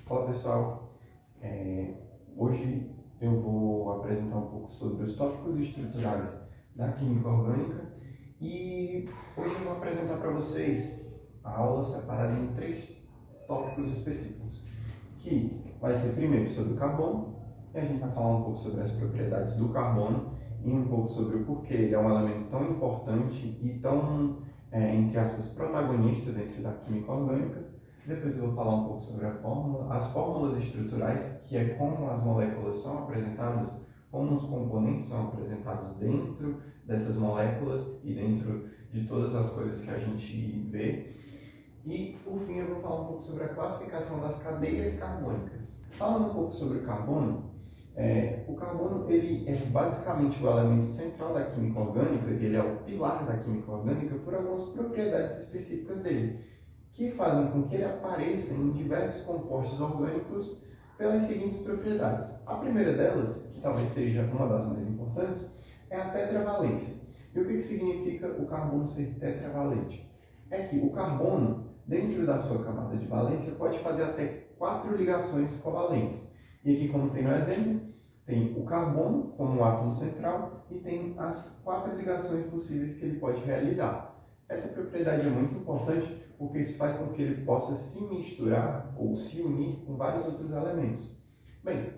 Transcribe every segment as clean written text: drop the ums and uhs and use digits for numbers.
Olá pessoal, hoje eu vou apresentar um pouco sobre os tópicos estruturais da química orgânica e hoje eu vou apresentar para vocês a aula separada em 3 tópicos específicos, que vai ser primeiro sobre o carbono, e a gente vai falar um pouco sobre as propriedades do carbono e um pouco sobre o porquê ele é um elemento tão importante e tão, entre aspas, protagonista dentro da química orgânica. Depois eu vou falar um pouco sobre as fórmulas estruturais, que é como as moléculas são apresentadas, como os componentes são apresentados dentro dessas moléculas e dentro de todas as coisas que a gente vê. E, por fim, eu vou falar um pouco sobre a classificação das cadeias carbônicas. Falando um pouco sobre o carbono ele é basicamente o elemento central da química orgânica, ele é o pilar da química orgânica por algumas propriedades específicas dele, que fazem com que ele apareça em diversos compostos orgânicos pelas seguintes propriedades. A primeira delas, que talvez seja uma das mais importantes, é a tetravalência. E o que significa o carbono ser tetravalente? É que o carbono, dentro da sua camada de valência, pode fazer até 4 ligações covalentes. E aqui, como tem no exemplo, tem o carbono como um átomo central e tem as 4 ligações possíveis que ele pode realizar. Essa propriedade é muito importante porque isso faz com que ele possa se misturar ou se unir com vários outros elementos. Bem,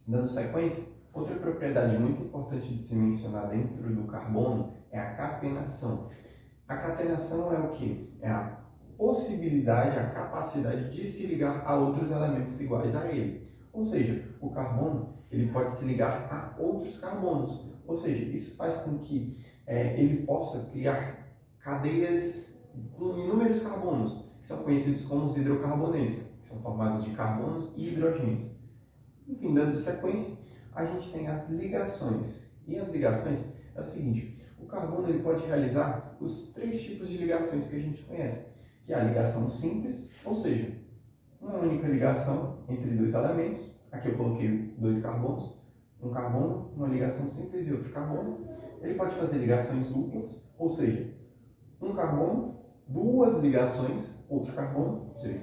dando sequência, outra propriedade muito importante de se mencionar dentro do carbono é a catenação. A catenação é o quê? É a possibilidade, a capacidade de se ligar a outros elementos iguais a ele. Ou seja, o carbono ele pode se ligar a outros carbonos. Ou seja, isso faz com que ele possa criar cadeias com inúmeros carbonos, que são conhecidos como os hidrocarbonetos, que são formados de carbonos e hidrogênios. Enfim, dando sequência, a gente tem as ligações. E as ligações é o seguinte: o carbono ele pode realizar os 3 tipos de ligações que a gente conhece, que é a ligação simples, ou seja, uma única ligação entre 2 elementos. Aqui eu coloquei 2 carbonos, um carbono, uma ligação simples e outro carbono. Ele pode fazer ligações duplas, ou seja, um carbono, 2 ligações, outro carbono, ou seja,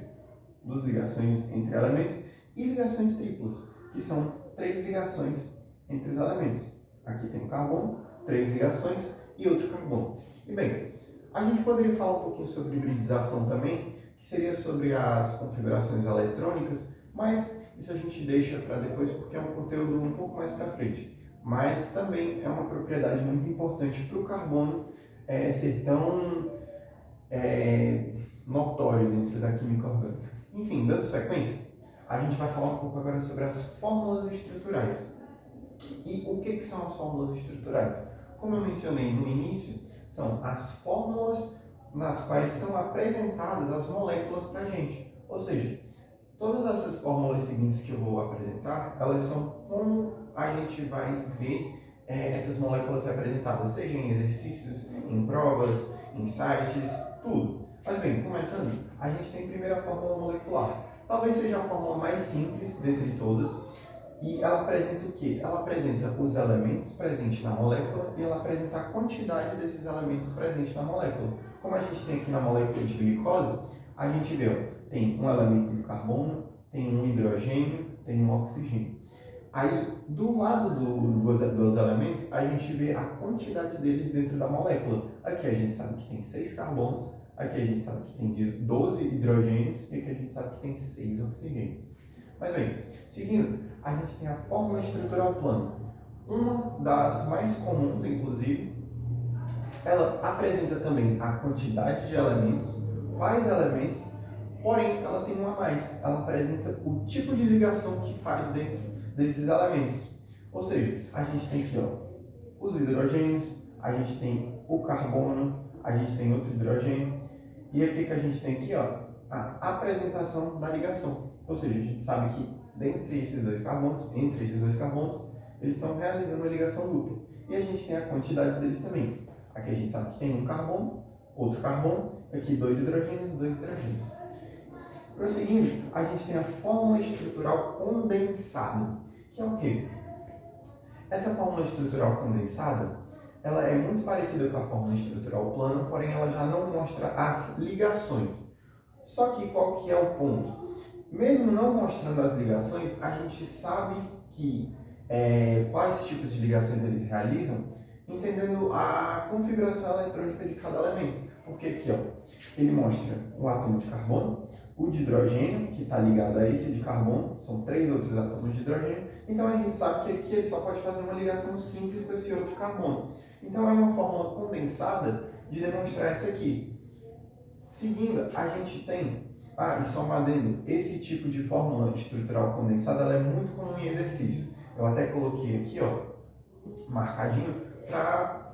2 ligações entre elementos, e ligações triplas, que são 3 ligações entre os elementos. Aqui tem um carbono, 3 ligações e outro carbono. E bem, a gente poderia falar um pouquinho sobre hibridização também, que seria sobre as configurações eletrônicas, mas isso a gente deixa para depois porque é um conteúdo um pouco mais para frente. Mas também é uma propriedade muito importante para o carbono ser tão notório dentro da química orgânica. Enfim, dando sequência, a gente vai falar um pouco agora sobre as fórmulas estruturais. E o que são as fórmulas estruturais? Como eu mencionei no início, são as fórmulas nas quais são apresentadas as moléculas para a gente. Ou seja, todas essas fórmulas seguintes que eu vou apresentar, elas são como a gente vai ver essas moléculas representadas, seja em exercícios, em provas, em sites, tudo. Mas bem, começando, a gente tem primeiro a fórmula molecular. Talvez seja a fórmula mais simples dentre todas, e ela apresenta o quê? Ela apresenta os elementos presentes na molécula e ela apresenta a quantidade desses elementos presentes na molécula. Como a gente tem aqui na molécula de glicose, a gente vê, tem um elemento do carbono, tem um hidrogênio, tem um oxigênio. Aí, do lado dos elementos, a gente vê a quantidade deles dentro da molécula. Aqui a gente sabe que tem 6 carbonos, aqui a gente sabe que tem 12 hidrogênios e aqui a gente sabe que tem 6 oxigênios. Mas bem, seguindo, a gente tem a fórmula estrutural plana. Uma das mais comuns, inclusive, ela apresenta também a quantidade de elementos, quais elementos, porém ela tem uma a mais. Ela apresenta o tipo de ligação que faz dentro desses elementos. Ou seja, a gente tem aqui os hidrogênios, a gente tem o carbono, a gente tem outro hidrogênio, e aqui que a gente tem aqui a apresentação da ligação. Ou seja, a gente sabe que entre esses dois carbonos, eles estão realizando a ligação dupla. E a gente tem a quantidade deles também. Aqui a gente sabe que tem um carbono, outro carbono, aqui 2 hidrogênios, 2 hidrogênios. Prosseguindo, a gente tem a fórmula estrutural condensada, que é o quê? Essa fórmula estrutural condensada, ela é muito parecida com a fórmula estrutural plana, porém ela já não mostra as ligações. Só que qual que é o ponto? mesmo não mostrando as ligações, a gente sabe que quais tipos de ligações eles realizam, entendendo a configuração eletrônica de cada elemento. Porque aqui, ó, ele mostra o átomo de carbono, o de hidrogênio, que está ligado a esse de carbono, são 3 outros átomos de hidrogênio, então a gente sabe que aqui ele só pode fazer uma ligação simples com esse outro carbono. Então é uma fórmula condensada de demonstrar essa aqui. Seguindo, a gente tem, e só um adendo, esse tipo de fórmula estrutural condensada ela é muito comum em exercícios. Eu até coloquei aqui, ó, marcadinho, para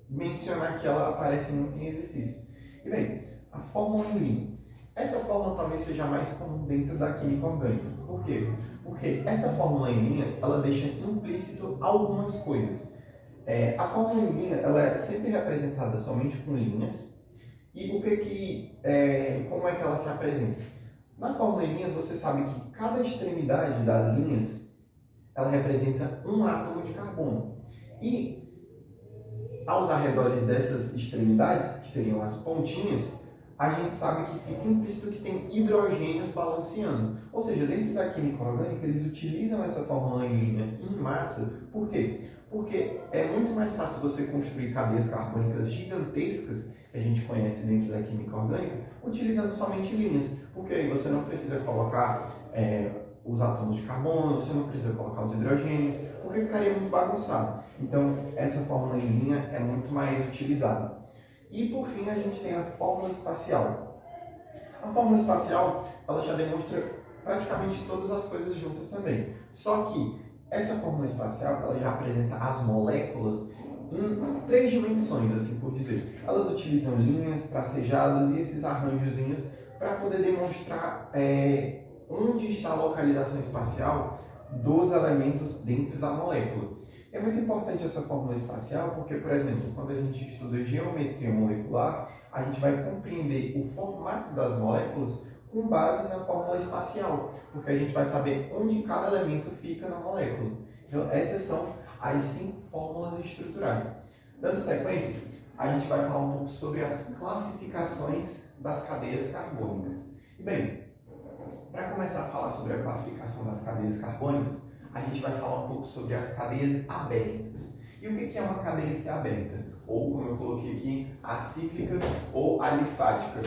mencionar que ela aparece muito em exercício. E bem, a fórmula em linha. Essa fórmula talvez seja mais comum dentro da química orgânica. Por quê? Porque essa fórmula em linha, ela deixa implícito algumas coisas. A fórmula em linha, ela é sempre representada somente com linhas. E como é que ela se apresenta? Na fórmula em linhas, você sabe que cada extremidade das linhas, ela representa um átomo de carbono. E aos arredores dessas extremidades, que seriam as pontinhas, a gente sabe que fica implícito que tem hidrogênios balanceando. Ou seja, dentro da química orgânica, eles utilizam essa fórmula em linha em massa. Por quê? Porque é muito mais fácil você construir cadeias carbônicas gigantescas, que a gente conhece dentro da química orgânica, utilizando somente linhas. Porque aí você não precisa colocar os átomos de carbono, você não precisa colocar os hidrogênios, porque ficaria muito bagunçado. Então, essa fórmula em linha é muito mais utilizada. E, por fim, a gente tem a fórmula espacial. A fórmula espacial, ela já demonstra praticamente todas as coisas juntas também. Só que essa fórmula espacial, ela já apresenta as moléculas em 3 dimensões, assim por dizer. Elas utilizam linhas, tracejados e esses arranjozinhos para poder demonstrar onde está a localização espacial dos elementos dentro da molécula. É muito importante essa fórmula espacial porque, por exemplo, quando a gente estuda geometria molecular, a gente vai compreender o formato das moléculas com base na fórmula espacial, porque a gente vai saber onde cada elemento fica na molécula. Então, essas são as 5 fórmulas estruturais. Dando sequência, a gente vai falar um pouco sobre as classificações das cadeias carbônicas. E bem, para começar a falar sobre a classificação das cadeias carbônicas, a gente vai falar um pouco sobre as cadeias abertas. E o que é uma cadeia ser aberta? Ou, como eu coloquei aqui, acíclica ou alifática.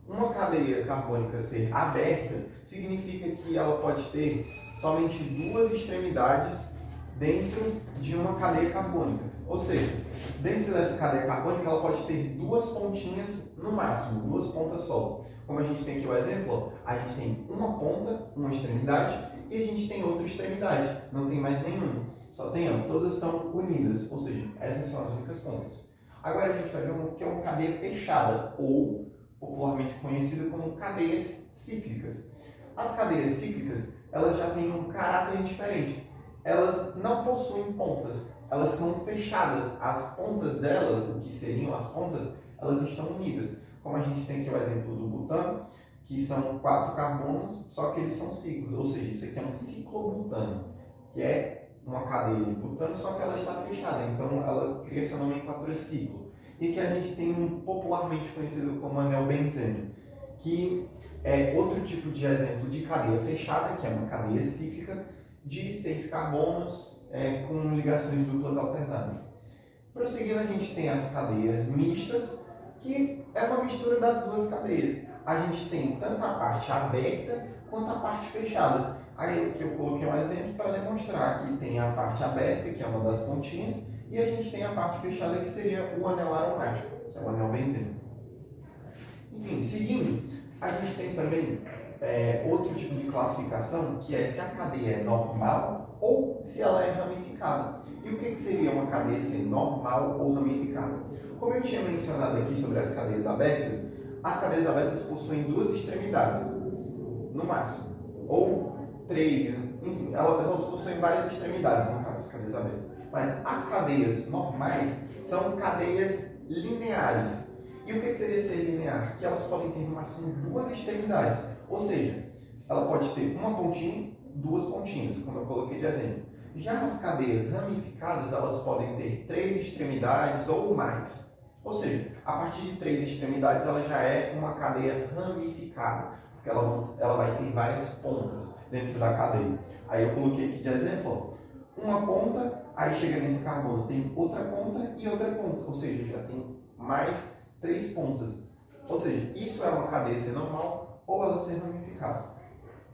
Uma cadeia carbônica ser aberta significa que ela pode ter somente 2 extremidades dentro de uma cadeia carbônica. Ou seja, dentro dessa cadeia carbônica ela pode ter 2 pontinhas no máximo, 2 pontas só. Como a gente tem aqui o exemplo, a gente tem uma ponta, uma extremidade, e a gente tem outra extremidade, não tem mais nenhuma. Só tem, todas estão unidas, ou seja, essas são as únicas pontas. Agora a gente vai ver o que é uma cadeia fechada, ou popularmente conhecida como cadeias cíclicas. As cadeias cíclicas, elas já têm um caráter diferente. Elas não possuem pontas, elas são fechadas. As pontas delas, o que seriam as pontas, elas estão unidas. Como a gente tem aqui o exemplo do butano, que são 4 carbonos, só que eles são ciclos, ou seja, isso aqui é um ciclobutano, que é uma cadeia de butano, só que ela está fechada, então ela cria essa nomenclatura ciclo. E que a gente tem um popularmente conhecido como anel benzênio, que é outro tipo de exemplo de cadeia fechada, que é uma cadeia cíclica, de 6 carbonos com ligações duplas alternadas. Prosseguindo, a gente tem as cadeias mistas, que é uma mistura das 2 cadeias. A gente tem tanto a parte aberta quanto a parte fechada. Aí aqui eu coloquei um exemplo para demonstrar que tem a parte aberta, que é uma das pontinhas, e a gente tem a parte fechada, que seria o anel aromático, que é o anel benzeno. Enfim, seguindo, a gente tem também outro tipo de classificação, que é se a cadeia é normal ou se ela é ramificada. E o que seria uma cadeia ser normal ou ramificada? Como eu tinha mencionado aqui sobre as cadeias abertas possuem 2 extremidades, no máximo, ou 3, enfim, elas possuem várias extremidades, no caso das cadeias abertas. Mas as cadeias normais são cadeias lineares. E o que seria ser linear? Que elas podem ter no máximo 2 extremidades, ou seja, ela pode ter uma pontinha, 2 pontinhas, como eu coloquei de exemplo. Já as cadeias ramificadas, elas podem ter 3 extremidades ou mais. Ou seja, a partir de 3 extremidades, ela já é uma cadeia ramificada, porque porque ela vai ter várias pontas dentro da cadeia. Aí eu coloquei aqui de exemplo, ó, uma ponta, aí chega nesse carbono, tem outra ponta e outra ponta, ou seja, já tem mais 3 pontas. Ou seja, isso é uma cadeia ser normal ou ela ser ramificada.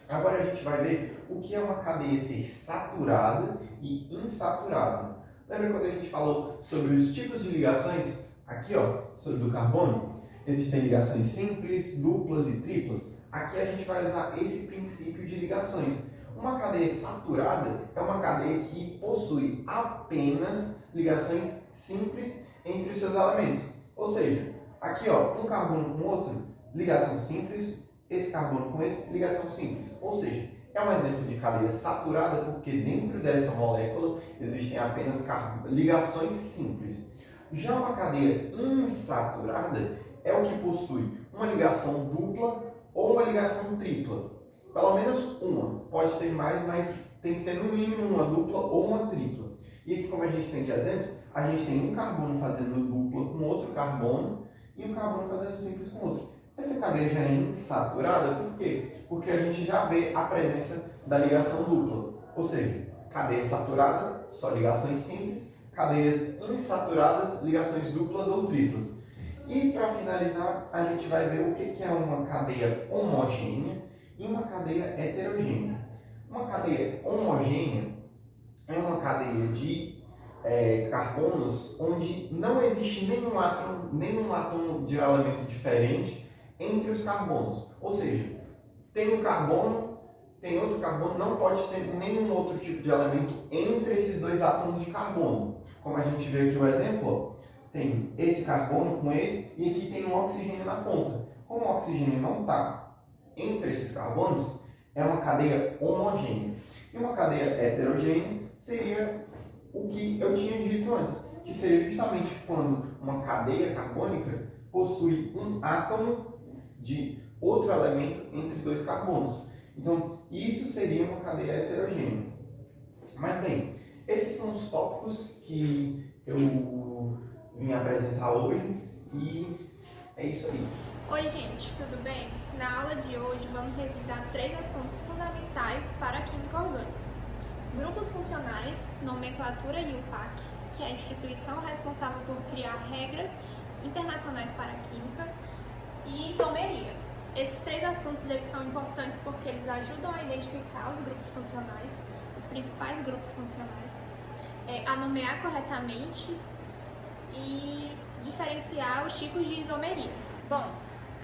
Agora a gente vai ver o que é uma cadeia ser saturada e insaturada. Lembra quando a gente falou sobre os tipos de ligações? Aqui, ó, sobre do carbono, existem ligações simples, duplas e triplas. Aqui a gente vai usar esse princípio de ligações. Uma cadeia saturada é uma cadeia que possui apenas ligações simples entre os seus elementos. Ou seja, aqui, ó, um carbono com outro, ligação simples, esse carbono com esse, ligação simples. Ou seja, é um exemplo de cadeia saturada porque dentro dessa molécula existem apenas ligações simples. Já uma cadeia insaturada é o que possui uma ligação dupla ou uma ligação tripla. Pelo menos uma. Pode ter mais, mas tem que ter no mínimo uma dupla ou uma tripla. E aqui, como a gente tem de exemplo, a gente tem um carbono fazendo dupla com outro carbono e um carbono fazendo simples com outro. Essa cadeia já é insaturada, por quê? Porque a gente já vê a presença da ligação dupla. Ou seja, cadeia saturada, só ligações simples, cadeias insaturadas, ligações duplas ou triplas. E para finalizar, a gente vai ver o que é uma cadeia homogênea e uma cadeia heterogênea. Uma cadeia homogênea é uma cadeia de carbonos onde não existe nenhum átomo de elemento diferente entre os carbonos. Ou seja, tem um carbono, tem outro carbono, não pode ter nenhum outro tipo de elemento entre esses dois átomos de carbono. Como a gente vê aqui o exemplo, ó, tem esse carbono com esse e aqui tem um oxigênio na ponta. Como o oxigênio não está entre esses carbonos, é uma cadeia homogênea. E uma cadeia heterogênea seria o que eu tinha dito antes, que seria justamente quando uma cadeia carbônica possui um átomo de outro elemento entre dois carbonos. Então, isso seria uma cadeia heterogênea. Mas bem, esses são os tópicos que eu vim apresentar hoje e é isso aí. Oi gente, tudo bem? Na aula de hoje vamos revisar 3 assuntos fundamentais para a química orgânica. Grupos funcionais, nomenclatura e UPAC, que é a instituição responsável por criar regras internacionais para a química, e isomeria. Esses 3 assuntos eles são importantes porque eles ajudam a identificar os grupos funcionais, os principais grupos funcionais, a nomear corretamente e diferenciar os tipos de isomeria. Bom,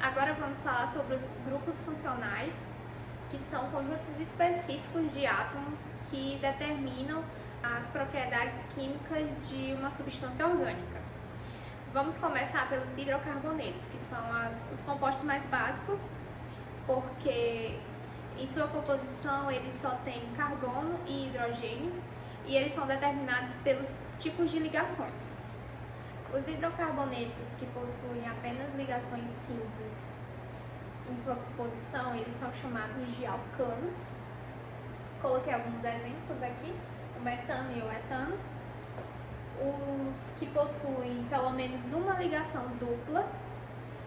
agora vamos falar sobre os grupos funcionais, que são conjuntos específicos de átomos que determinam as propriedades químicas de uma substância orgânica. Vamos começar pelos hidrocarbonetos, que são os compostos mais básicos, porque em sua composição eles só têm carbono e hidrogênio e eles são determinados pelos tipos de ligações. Os hidrocarbonetos que possuem apenas ligações simples em sua composição, eles são chamados de alcanos. Coloquei alguns exemplos aqui, o metano e o etano. Os que possuem pelo menos uma ligação dupla,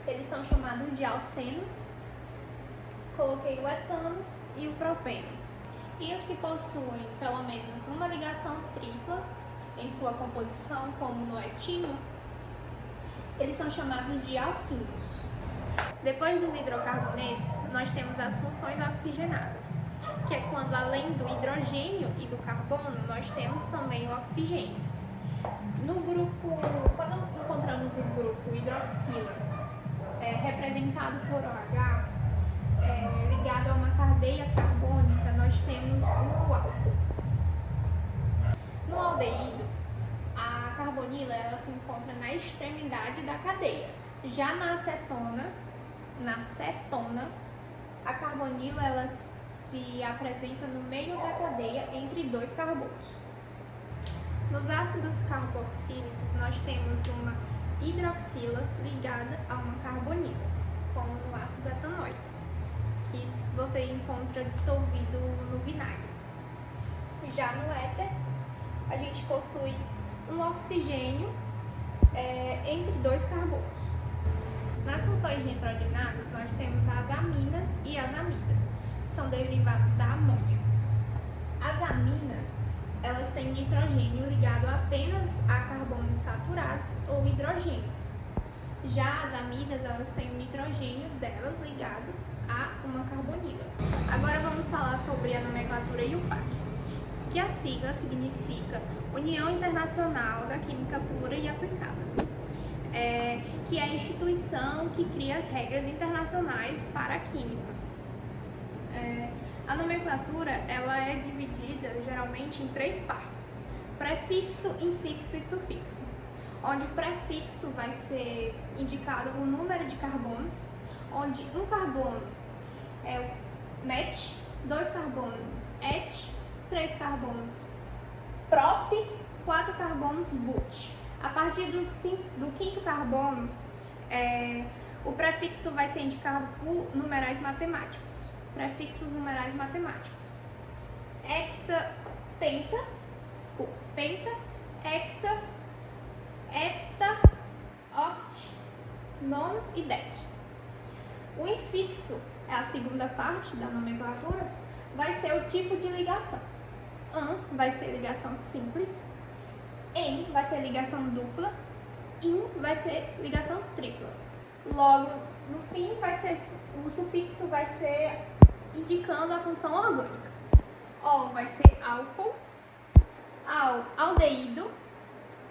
eles são chamados de alcenos. Coloquei o etano e o propeno. E os que possuem pelo menos uma ligação tripla em sua composição, como no etino, eles são chamados de alcinos. Depois dos hidrocarbonetos, nós temos as funções oxigenadas, que é quando além do hidrogênio e do carbono, nós temos também o oxigênio. No grupo, quando encontramos o grupo hidroxila, representado por OH, ligado a uma cadeia carbônica, nós temos o álcool. No aldeído, a carbonila ela se encontra na extremidade da cadeia. Já na cetona, a carbonila ela se apresenta no meio da cadeia entre 2 carbonos. Nos ácidos carboxílicos, nós temos uma hidroxila ligada a uma carbonila, como no ácido etanóico, que você encontra dissolvido no vinagre. Já no éter, a gente possui um oxigênio entre 2 carbonos. Nas funções nitrogenadas, nós temos as aminas e as derivados da amônia. As aminas, elas têm nitrogênio ligado apenas a carbonos saturados ou hidrogênio. Já as amidas, elas têm o nitrogênio delas ligado a uma carbonila. Agora vamos falar sobre a nomenclatura IUPAC, que a sigla significa União Internacional da Química Pura e Aplicada, que é a instituição que cria as regras internacionais para a química. A nomenclatura ela é dividida geralmente em 3 partes: prefixo, infixo e sufixo, onde o prefixo vai ser indicado o número de carbonos, onde um carbono é o met, 2 carbonos et, 3 carbonos prop, 4 carbonos but. A partir do 5º carbono, o prefixo vai ser indicado por numerais matemáticos. Prefixos numerais matemáticos: penta, hexa, hepta, oct, nono e dec. O infixo é a segunda parte da nomenclatura, vai ser o tipo de ligação. Vai ser ligação simples, em vai ser ligação dupla, in vai ser ligação tripla. Logo, no fim, o sufixo vai ser indicando a função orgânica. O vai ser álcool, aldeído,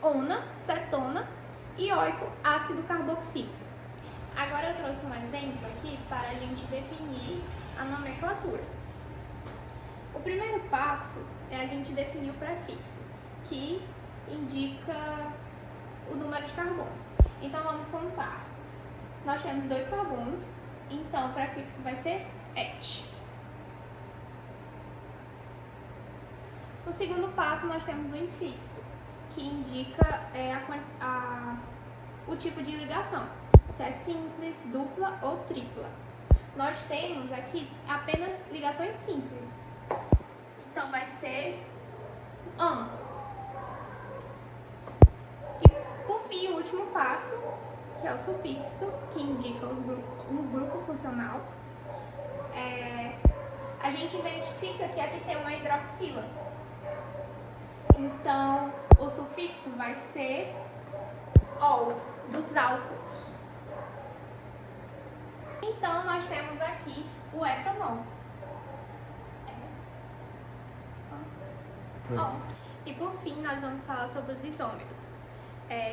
ona, cetona e oico, ácido carboxílico. Agora eu trouxe um exemplo aqui para a gente definir a nomenclatura. O primeiro passo é a gente definir o prefixo, que indica o número de carbonos. Então vamos contar. Nós temos 2 carbonos, então o prefixo vai ser et. No segundo passo nós temos o infixo, que indica o tipo de ligação, se é simples, dupla ou tripla. Nós temos aqui apenas ligações simples, então vai ser an. E por fim, o último passo, que é o sufixo, que indica um grupo funcional. A gente identifica que aqui tem uma hidroxila. Então, o sufixo vai ser ol, dos álcools. Então, nós temos aqui o etanol. E por fim, nós vamos falar sobre os isômeros,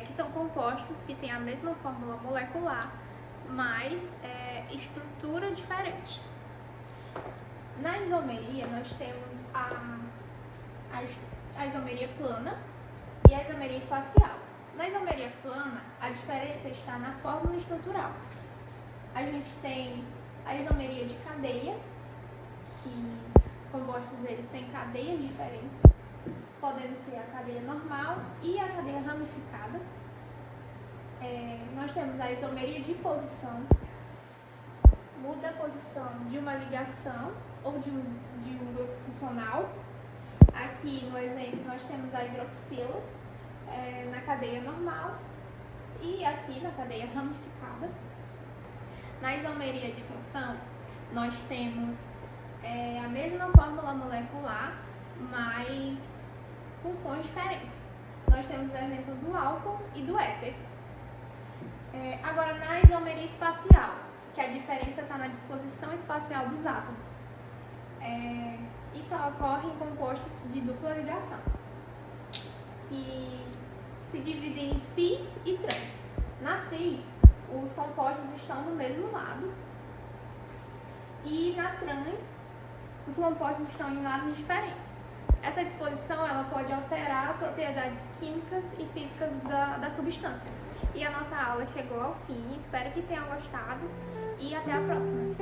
que são compostos que têm a mesma fórmula molecular, mas estrutura diferentes. Na isomeria, nós temos a isomeria plana e a isomeria espacial. Na isomeria plana, a diferença está na fórmula estrutural. A gente tem a isomeria de cadeia, que os compostos eles têm cadeias diferentes, podendo ser a cadeia normal e a cadeia ramificada. Nós temos a isomeria de posição, muda a posição de uma ligação ou de um grupo funcional. Aqui no exemplo nós temos a hidroxila na cadeia normal e aqui na cadeia ramificada. Na isomeria de função nós temos a mesma fórmula molecular, mas funções diferentes. Nós temos o exemplo do álcool e do éter. Agora, na isomeria espacial, que a diferença está na disposição espacial dos átomos. Isso ocorre em compostos de dupla ligação, que se dividem em cis e trans. Na cis, os compostos estão do mesmo lado, e na trans, os compostos estão em lados diferentes. Essa disposição ela pode alterar as propriedades químicas e físicas da substância. E a nossa aula chegou ao fim, espero que tenham gostado e até a próxima!